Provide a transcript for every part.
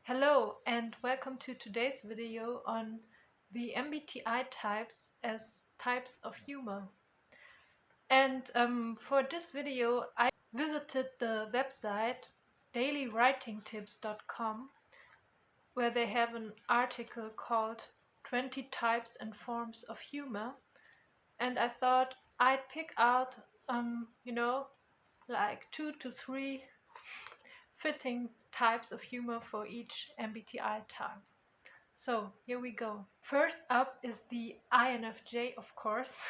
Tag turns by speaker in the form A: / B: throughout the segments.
A: Hello and welcome to today's video on the MBTI types as types of humor. And for this video I visited the website dailywritingtips.com, where they have an article called 20 Types and Forms of Humor, and I thought I'd pick out like 2 to 3 fitting types of humor for each MBTI type. So here we go. First up is the INFJ, of course.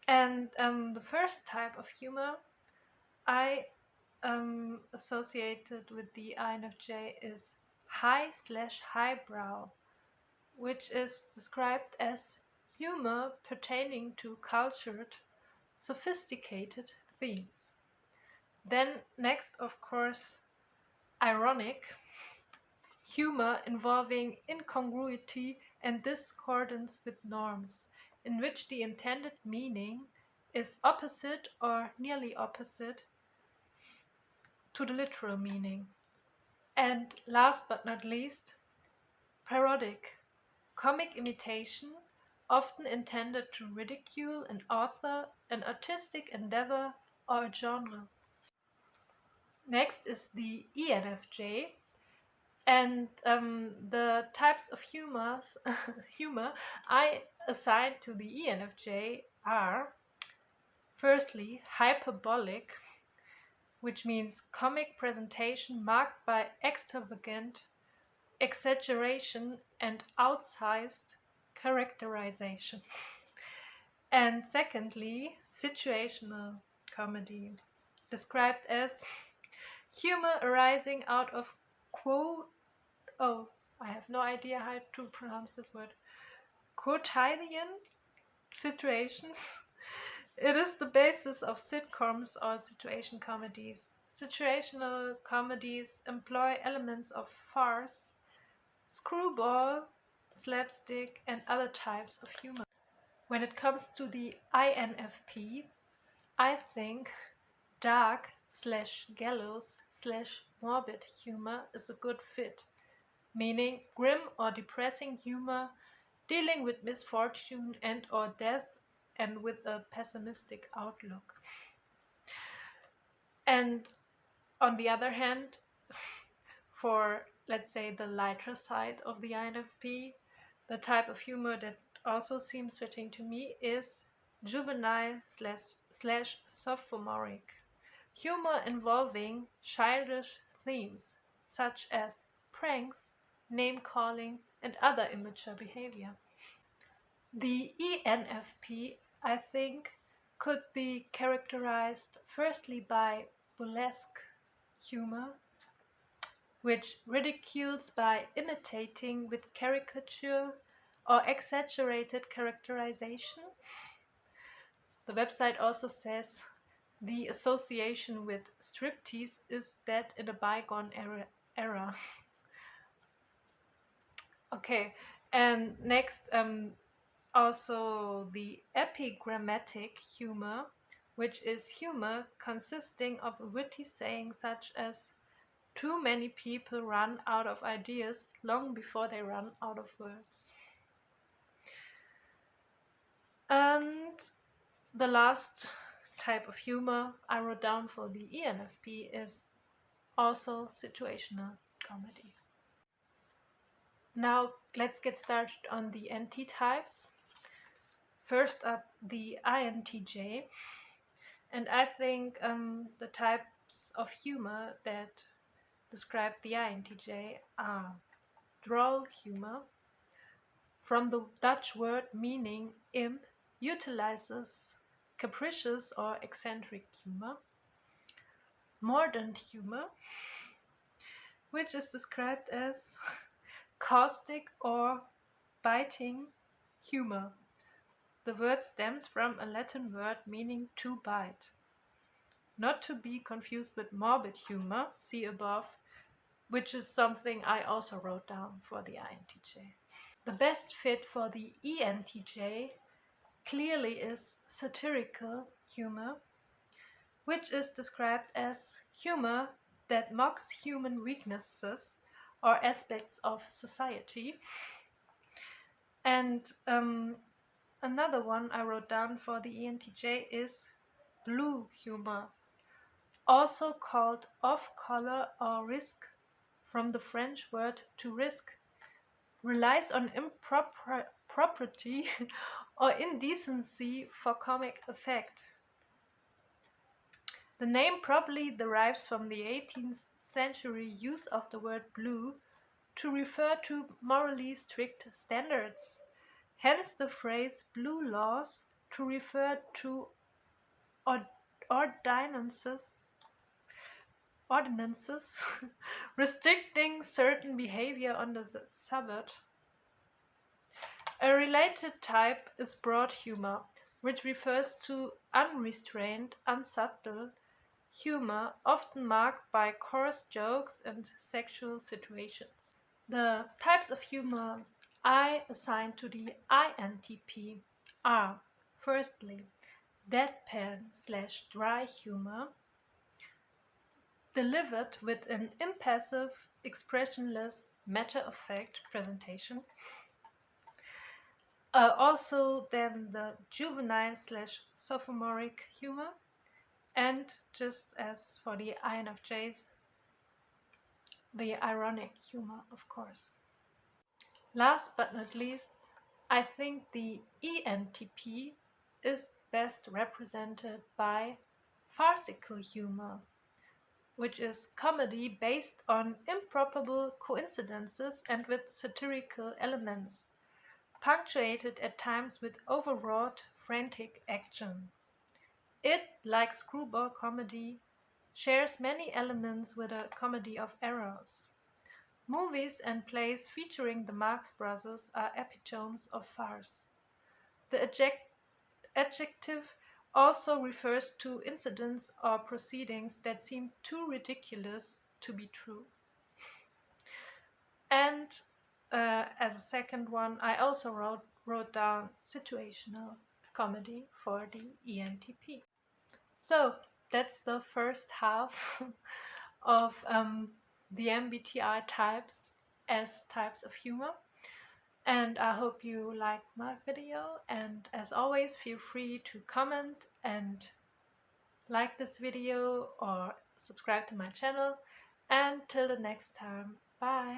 A: And the first type of humor I associated with the INFJ is high/highbrow, which is described as humor pertaining to cultured, sophisticated themes. Then next, of course, ironic, humor involving incongruity and discordance with norms, in which the intended meaning is opposite or nearly opposite to the literal meaning. And last but not least, parodic, comic imitation, often intended to ridicule an author, an artistic endeavor, or a genre. Next is the ENFJ. And the types of humor I assign to the ENFJ are, firstly, hyperbolic, which means comic presentation marked by extravagant exaggeration and outsized characterization. And secondly, situational comedy, described as humor arising out of I have no idea how to pronounce this word, quotidian situations. It is the basis of sitcoms or situation comedies. Situational comedies employ elements of farce, screwball, slapstick, and other types of humor. When it comes to the INFP, I think dark/gallows/morbid humor is a good fit, meaning grim or depressing humor dealing with misfortune and or death and with a pessimistic outlook. And on the other hand, for let's say the lighter side of the INFP, the type of humor that also seems fitting to me is juvenile/sophomoric, humor involving childish themes such as pranks, name-calling, and other immature behavior. The ENFP, I think, could be characterized firstly by burlesque humor, which ridicules by imitating with caricature or exaggerated characterization. The website also says the association with striptease is dead in a bygone era. Okay, and next, also the epigrammatic humor, which is humor consisting of a witty saying such as too many people run out of ideas long before they run out of words. And the last type of humor I wrote down for the ENFP is also situational comedy. Now let's get started on the NT types. First up, the INTJ, and I think the types of humor that describe the INTJ are droll humor, from the Dutch word meaning imp, utilizes capricious or eccentric humor; mordant humor, which is described as caustic or biting humor. The word stems from a Latin word meaning to bite. Not to be confused with morbid humor, see above, which is something I also wrote down for the INTJ. The best fit for the ENTJ clearly is satirical humor, which is described as humor that mocks human weaknesses or aspects of society. And another one I wrote down for the ENTJ is blue humor, also called off-color or risk, from the French word to risk, relies on impropriety or indecency for comic effect. The name probably derives from the 18th century use of the word blue to refer to morally strict standards. Hence the phrase blue laws to refer to ordinances restricting certain behavior on the Sabbath. A related type is broad humor, which refers to unrestrained, unsubtle humor, often marked by coarse jokes and sexual situations. The types of humor I assign to the INTP are, firstly, deadpan/dry humor, delivered with an impassive, expressionless, matter-of-fact presentation. Also then the juvenile/sophomoric humor, and just as for the INFJs, the ironic humor, of course. Last but not least, I think the ENTP is best represented by farcical humor, which is comedy based on improbable coincidences and with satirical elements, punctuated at times with overwrought, frantic action. It, like screwball comedy, shares many elements with a comedy of errors. Movies and plays featuring the Marx Brothers are epitomes of farce. The adjective also refers to incidents or proceedings that seem too ridiculous to be true. And as a second one, I also wrote down situational comedy for the ENTP. So that's the first half of the MBTI types as types of humor. And I hope you liked my video, and as always, feel free to comment and like this video or subscribe to my channel. And till the next time, bye!